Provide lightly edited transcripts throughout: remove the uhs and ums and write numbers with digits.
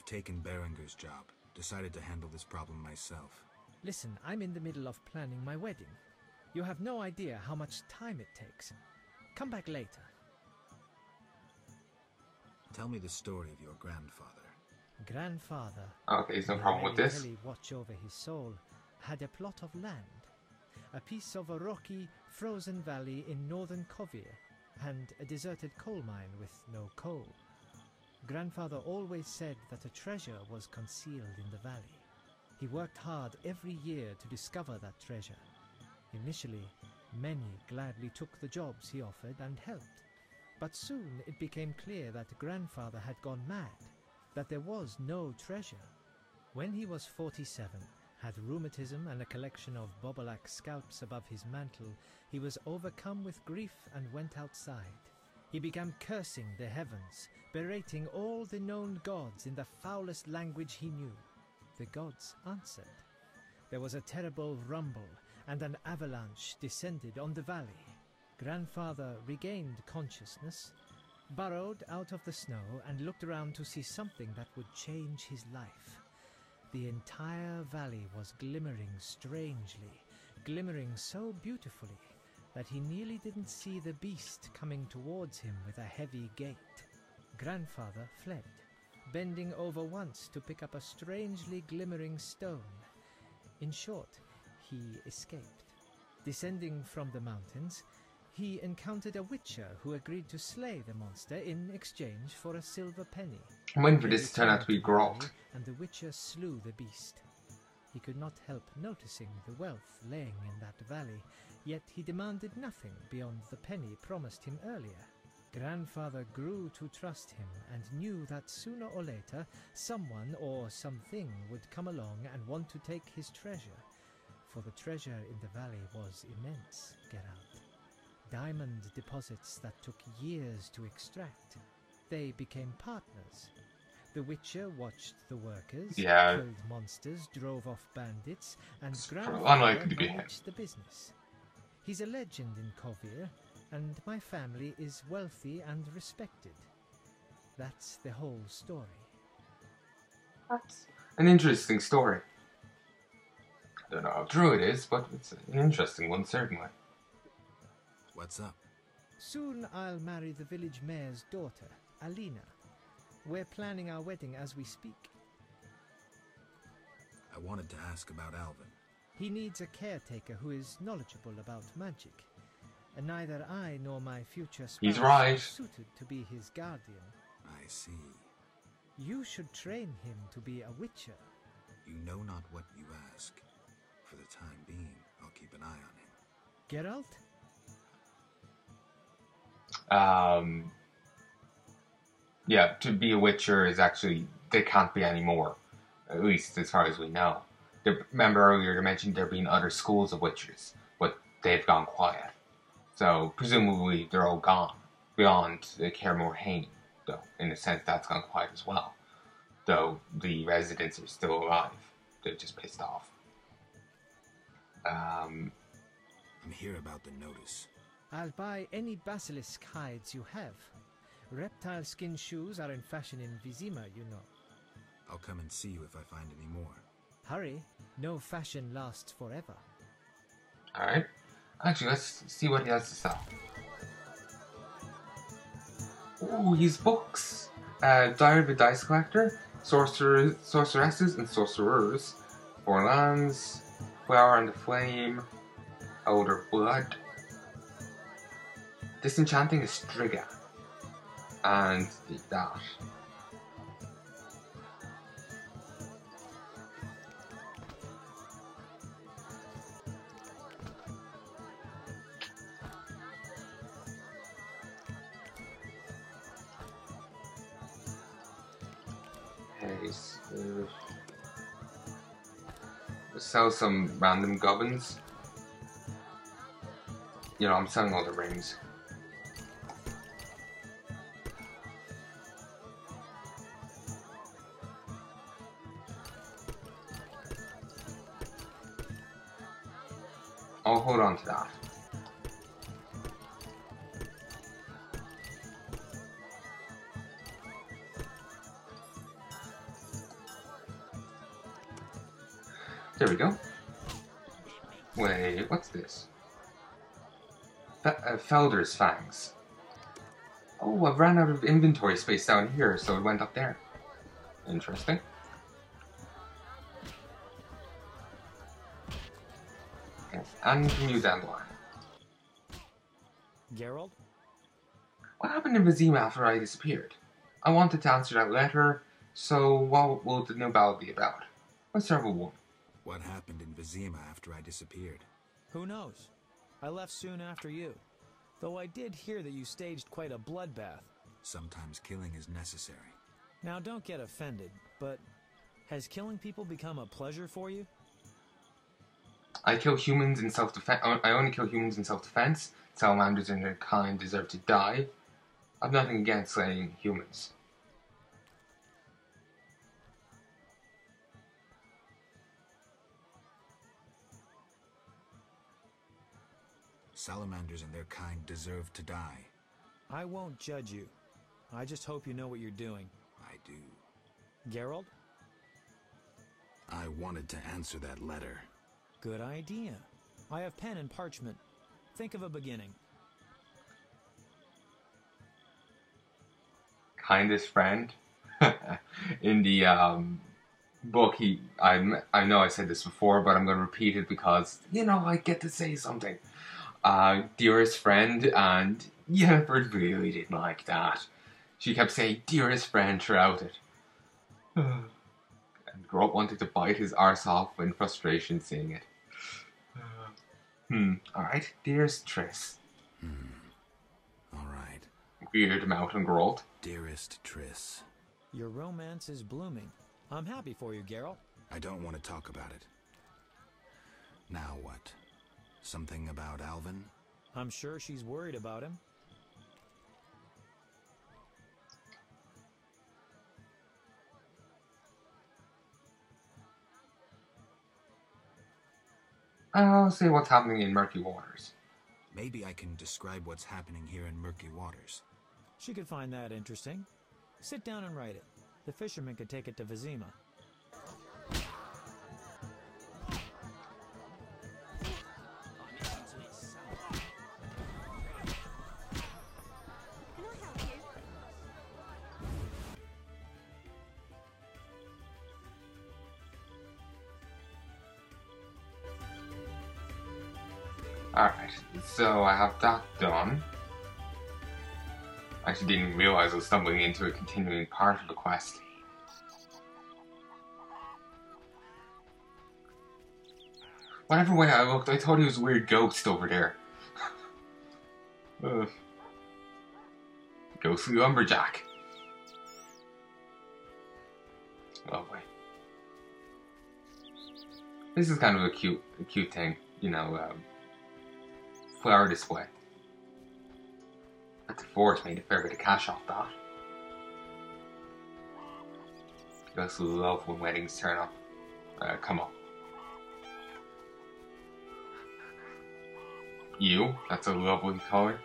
I've taken Berenger's job. Decided to handle this problem myself. Listen, I'm in the middle of planning my wedding. You have no idea how much time it takes. Come back later. Tell me the story of your grandfather. Grandfather, Okay, there's no problem with this. watch over his soul, had a plot of land. A piece of a rocky, frozen valley in northern Kovir, and a deserted coal mine with no coal. Grandfather always said that a treasure was concealed in the valley. He worked hard every year to discover that treasure. Initially, many gladly took the jobs he offered and helped. But soon it became clear that Grandfather had gone mad, that there was no treasure. When he was 47, had rheumatism and a collection of Bobolak scalps above his mantle, he was overcome with grief and went outside. He began cursing the heavens, berating all the known gods in the foulest language he knew. The gods answered. There was a terrible rumble, and an avalanche descended on the valley. Grandfather regained consciousness, burrowed out of the snow, and looked around to see something that would change his life. The entire valley was glimmering strangely, glimmering so beautifully that he nearly didn't see the beast coming towards him with a heavy gait. Grandfather fled, bending over once to pick up a strangely glimmering stone. In short, he escaped. Descending from the mountains, he encountered a witcher who agreed to slay the monster in exchange for a silver penny. I'm waiting for this to turn out to be Gerald. And the witcher slew the beast. He could not help noticing the wealth laying in that valley, yet he demanded nothing beyond the penny promised him earlier. Grandfather grew to trust him and knew that sooner or later someone or something would come along and want to take his treasure, for the treasure in the valley was immense, Gerald. Diamond deposits that took years to extract. They became partners. The Witcher watched the workers, killed monsters, drove off bandits, and Grandfather managed the business. He's a legend in Kovir, and my family is wealthy and respected. That's the whole story. That's an interesting story. I don't know how true it is, but it's an interesting one, certainly. What's up? Soon I'll marry the village mayor's daughter, Alina. We're planning our wedding as we speak. I wanted to ask about Alvin. He needs a caretaker who is knowledgeable about magic. And neither I nor my future spouse are suited to be his guardian. I see. You should train him to be a witcher. You know not what you ask. For the time being, I'll keep an eye on him. Gerald? Yeah, to be a witcher is actually, they can't be anymore. At least as far as we know. Remember earlier you mentioned there being other schools of witchers, but they've gone quiet. So presumably they're all gone. Beyond the Kaer Hain, though, in a sense that's gone quiet as well. Though the residents are still alive. They're just pissed off. I'm here about the notice. I'll buy any basilisk hides you have. Reptile skin shoes are in fashion in Vizima, you know. I'll come and see you if I find any more. Hurry, no fashion lasts forever. Alright. Actually, let's see what he has to sell. Ooh, his books. Diary of a Dice Collector, Sorceresses and Sorcerers, Four Lands, Flower and the Flame, Elder Blood, Disenchanting a Striga, and that. Sell some random gubbins. You know, I'm selling all the rings. I'll hold on to that. There we go. Wait, what's this? Felder's fangs. Oh, I've ran out of inventory space down here, so it went up there. Interesting. Okay, and new dandelion. Gerald? What happened in Vizima after I disappeared? I wanted to answer that letter, so what will the new ballad be about? Let's start with one. What happened in Vizima after I disappeared? Who knows? I left soon after you. Though I did hear that you staged quite a bloodbath. Sometimes killing is necessary. Now don't get offended, but has killing people become a pleasure for you? I kill humans in self-defense. I only kill humans in self-defense. Salamanders and their kind deserve to die. I've nothing against slaying humans. Salamanders and their kind deserve to die. I won't judge you. I just hope you know what you're doing. I do. Gerald? I wanted to answer that letter. Good idea. I have pen and parchment. Think of a beginning. Kindest friend. In the book, I know I said this before, but I'm going to repeat it because, I get to say something. Dearest friend, and Yennefer really didn't like that. She kept saying dearest friend throughout it. And Gerald wanted to bite his arse off in frustration seeing it. Alright, dearest Triss. Alright. Weird mouth and Gerald. Dearest Triss. Your romance is blooming. I'm happy for you, Gerald. I don't want to talk about it. Now what? Something about Alvin? I'm sure she's worried about him. I'll say what's happening in Murky Waters. Maybe I can describe what's happening here in Murky Waters. She could find that interesting. Sit down and write it. The fisherman could take it to Vizima. Alright, so I have that done. I actually didn't realize I was stumbling into a continuing part of the quest. Whatever way I looked, I thought he was a weird ghost over there. Ghostly lumberjack. Lovely. This is kind of a cute thing, flower display. But the forest made a fair bit of cash off that. I just love when weddings turn up. Come up. You, that's a lovely color.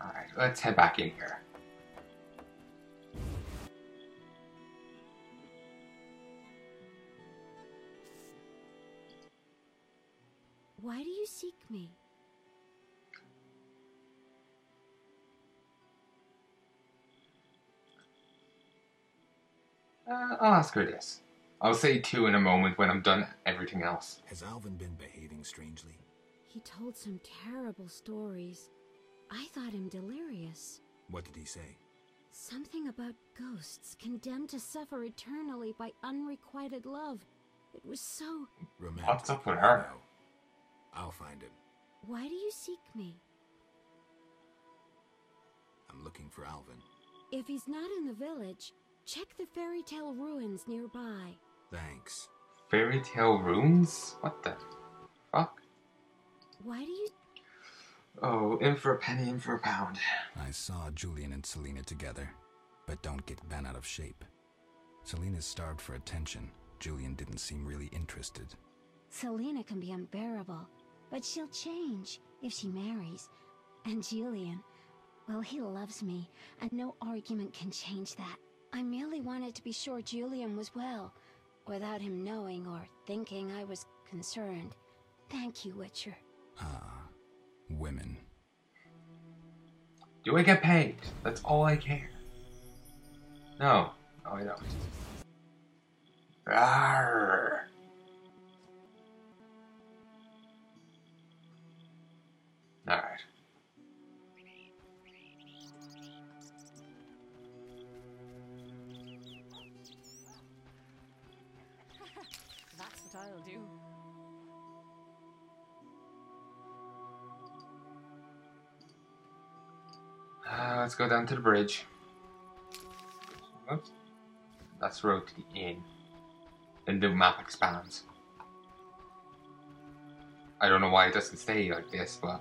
Alright, let's head back in here. Why do you seek me? I'll ask her this. I'll say two in a moment when I'm done everything else. Has Alvin been behaving strangely? He told some terrible stories. I thought him delirious. What did he say? Something about ghosts condemned to suffer eternally by unrequited love. It was so... Romantic. What's up with her? No. I'll find him. Why do you seek me? I'm looking for Alvin. If he's not in the village, check the fairy tale ruins nearby. Thanks. Fairy tale runes? What the fuck? Why do you... Oh, in for a penny, in for a pound. I saw Julian and Selena together, but don't get bent out of shape. Selena's starved for attention. Julian didn't seem really interested. Selena can be unbearable. But she'll change if she marries. And Julian, well, he loves me, and no argument can change that. I merely wanted to be sure Julian was well, without him knowing or thinking I was concerned. Thank you, Witcher. Ah, women. Do I get paid? That's all I care. No. No, I don't. Arrgh. Alright. That's what I'll do. Let's go down to the bridge. Oops. That's the road to the inn. And the map expands. I don't know why it doesn't stay like this, but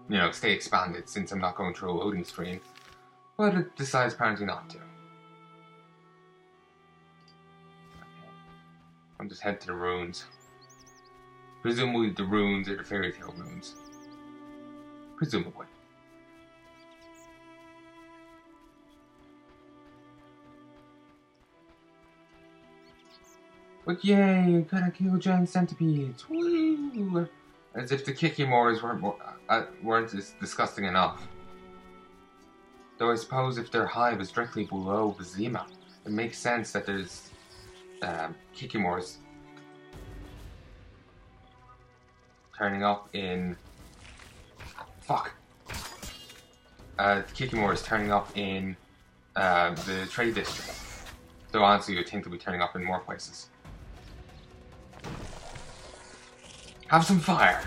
you know, stay expanded since I'm not going through a loading screen. But it decides apparently not to. I'll just head to the ruins. Presumably the ruins are the fairy tale ruins. Presumably. But yay, you gotta kill giant centipedes! Woo! As if the Kikimores weren't as disgusting enough. Though I suppose if their hive is directly below Vizima, it makes sense that there's Kikimores turning up in... Fuck! Kikimores turning up in the trade district. So honestly, you'd think they'll be turning up in more places. Have some fire!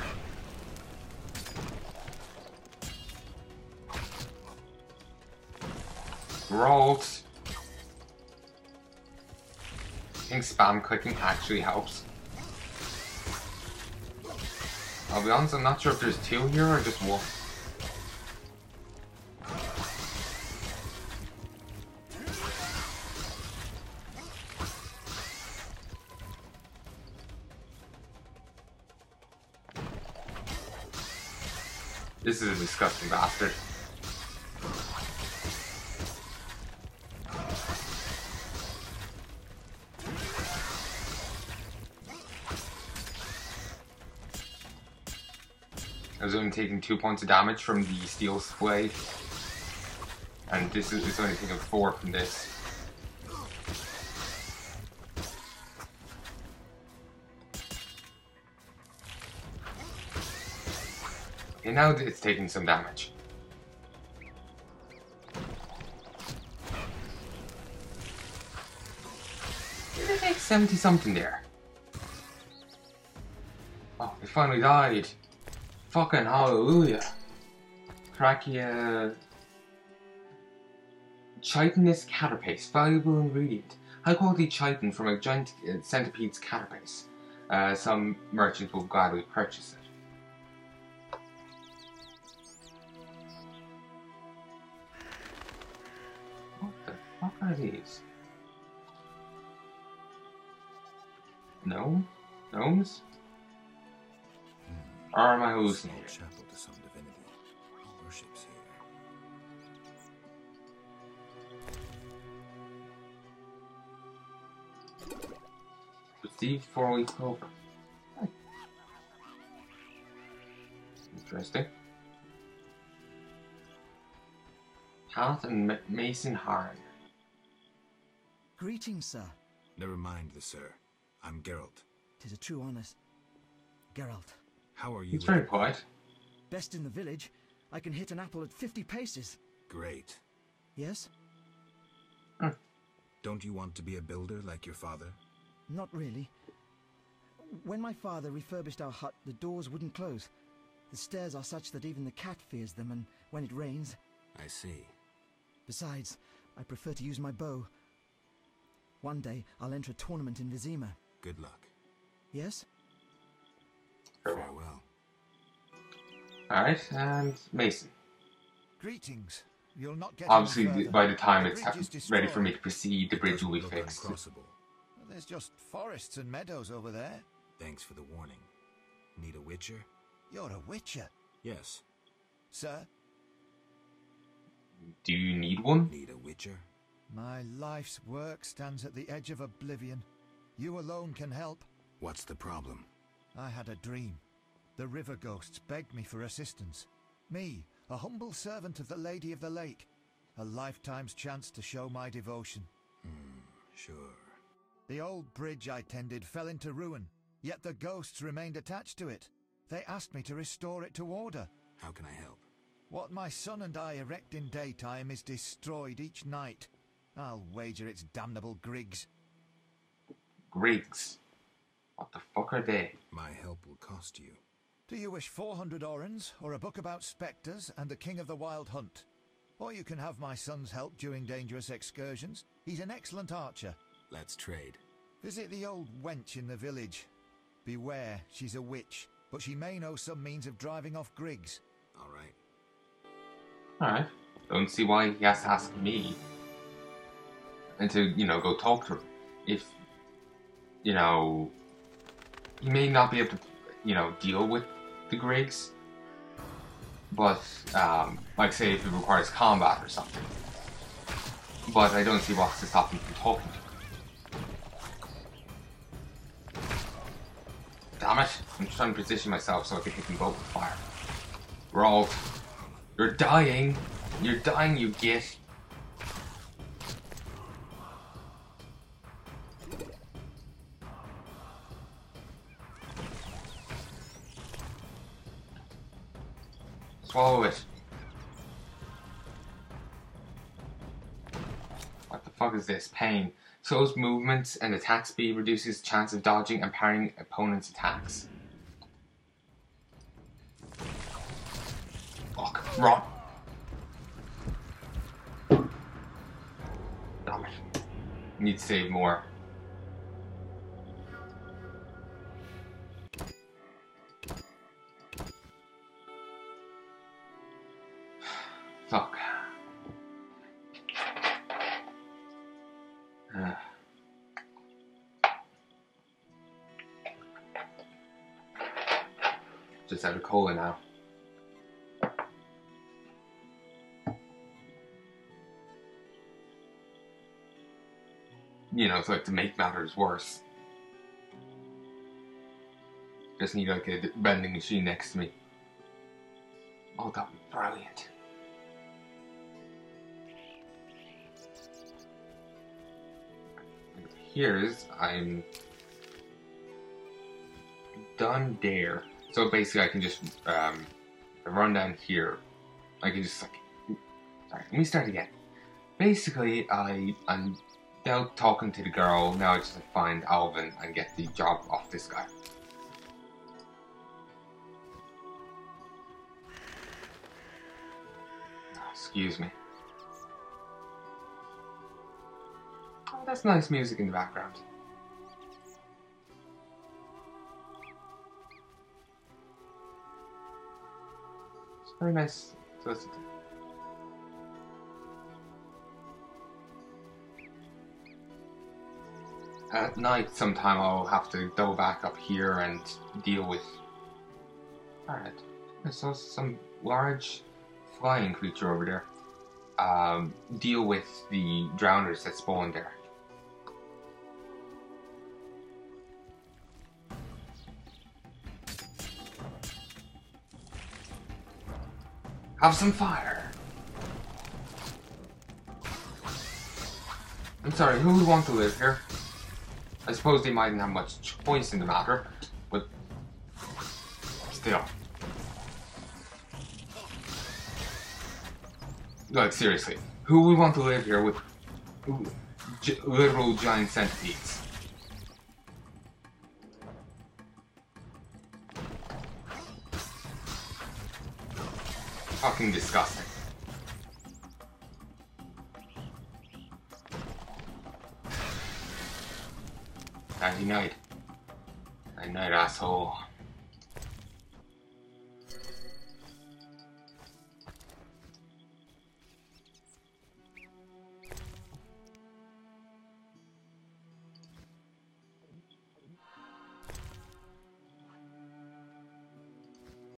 Gerald! I think spam clicking actually helps. I'll be honest, I'm not sure if there's two here or just one. This is a disgusting bastard. I was only taking 2 points of damage from the steel blade, and this is only taking 4 from this. Okay, now it's taking some damage. Did it take 70 something there? Oh, it finally died. Fucking hallelujah. Trachea... Chitinous carapace, valuable ingredient. High quality chitin from a giant centipede's carapace. Some merchants will gladly purchase it. What the fuck are these? No? Gnomes? Or am I hallucinating? Small chapel to some divinity. Who worships here? Received 4 weeks over. Interesting. Path and Mason Harn. Greetings, sir. Never mind the sir. I'm Gerald. 'Tis a true honour. Gerald. How are you? It's very quiet. Best in the village. I can hit an apple at 50 paces. Great. Yes? Don't you want to be a builder like your father? Not really. When my father refurbished our hut, the doors wouldn't close. The stairs are such that even the cat fears them, and when it rains... I see. Besides, I prefer to use my bow. One day, I'll enter a tournament in Vizima. Good luck. Yes? Farewell. Alright, and Mason. Greetings. You'll not get Obviously, any further. by the time The it's bridge is ready for me destroyed. to proceed, the bridge will be Look fixed. uncrossable. There's just forests and meadows over there. Thanks for the warning. Need a witcher? You're a witcher, Yes. sir. Do you need one? Need a witcher? My life's work stands at the edge of oblivion. You alone can help. What's the problem? I had a dream. The river ghosts begged me for assistance. Me, a humble servant of the Lady of the Lake. A lifetime's chance to show my devotion. Sure. The old bridge I tended fell into ruin, yet the ghosts remained attached to it. They asked me to restore it to order. How can I help? What my son and I erect in daytime is destroyed each night. I'll wager it's damnable grigs. Griggs. What the fuck are they? My help will cost you. Do you wish 400 orens, or a book about spectres and the king of the wild hunt? Or you can have my son's help during dangerous excursions. He's an excellent archer. Let's trade. Visit the old wench in the village. Beware, she's a witch, but she may know some means of driving off grigs. All right. Alright. Don't see why he has to ask me. And to, go talk to her. If, he may not be able to, deal with the Griggs. But, like say if it requires combat or something. But I don't see what's to stop him from talking to her. Damn it. I'm trying to position myself so I can hit them both with fire. Gerald. You're dying. You're dying, you git. Swallow it. What the fuck is this? Pain. Slows movements and attack speed, reduces chance of dodging and parrying opponents' attacks. Fuck. Run. Damn it. Need to save more. Fuck. Just out of cola now. It's like to make matters worse. Just need like a vending machine next to me. Oh, that'd be brilliant. Here's, I'm done there. So basically I can just run down here. I can just like, sorry, let me start again. Basically I'm out talking to the girl, now I just like, find Alvin and get the job off this guy. Excuse me. Oh, that's nice music in the background. It's very nice to listen to. At night, sometime I'll have to go back up here and deal with... Alright. I saw some large flying creature over there. Deal with the drowners that spawned there. Have some fire. I'm sorry, who would want to live here? I suppose they mightn't have much choice in the matter, but still. Like, seriously, who would want to live here with literal giant centipedes? Fucking disgusting. Nighty night. Night night, asshole.